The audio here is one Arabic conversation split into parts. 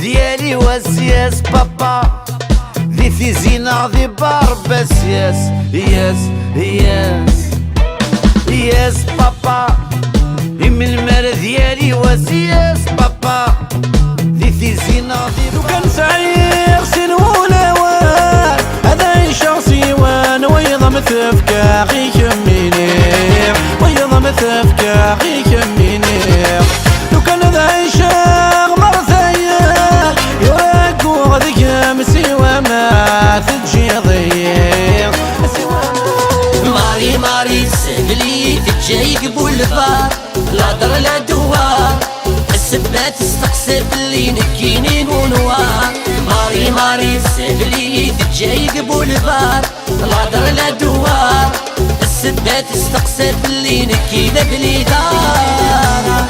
ديالي وسياس بابا ذي في زينة ذي باربس ياس ياس ياس ياس بابا من المال ديالي وسياس بابا ذي في زينة ذي لو كان سعير سنولا وان هذا شخصي وانا ويضم تفكا غي كميني ويضم تفكا غي كميني لو كان ذا شاغ مرثايا يراكو غذيك مسيوى ما تجي ضيق ماري ماري سهلي تجي قبول الفار لا در لا دوار السبات تستقسب اللي نكينين ونوار ماري ماري سهلي تجي قبول الفار لا در لا دوار السبات تستقسب اللي نكين بلي دار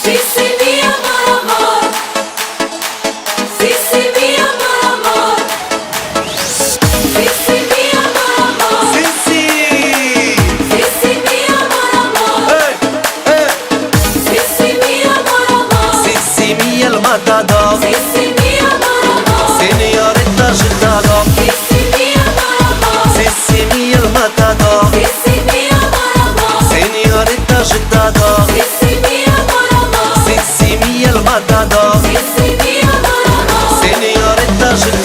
Sí, sí, mi amor, amor. Sí, sí, mi amor, amor. Sí, sí, mi amor, amor. Sí, sí. Sí, sí, mi amor, amor. Sí, sí, mi amor, amor. Sí, sí, mi المطادة Sí, sí, mi amor, amor. سينيوريتا جدادة Sí, sí, mi amor, amor. Sí, sí, mi المطادة Sí, sí, mi amor, amor. سينيوريتا جدادة Sí, sí, mi amor, amor. Sí, sí, mi المطادة Sí, sí, mi amor, amor. سينيوريتا جدادة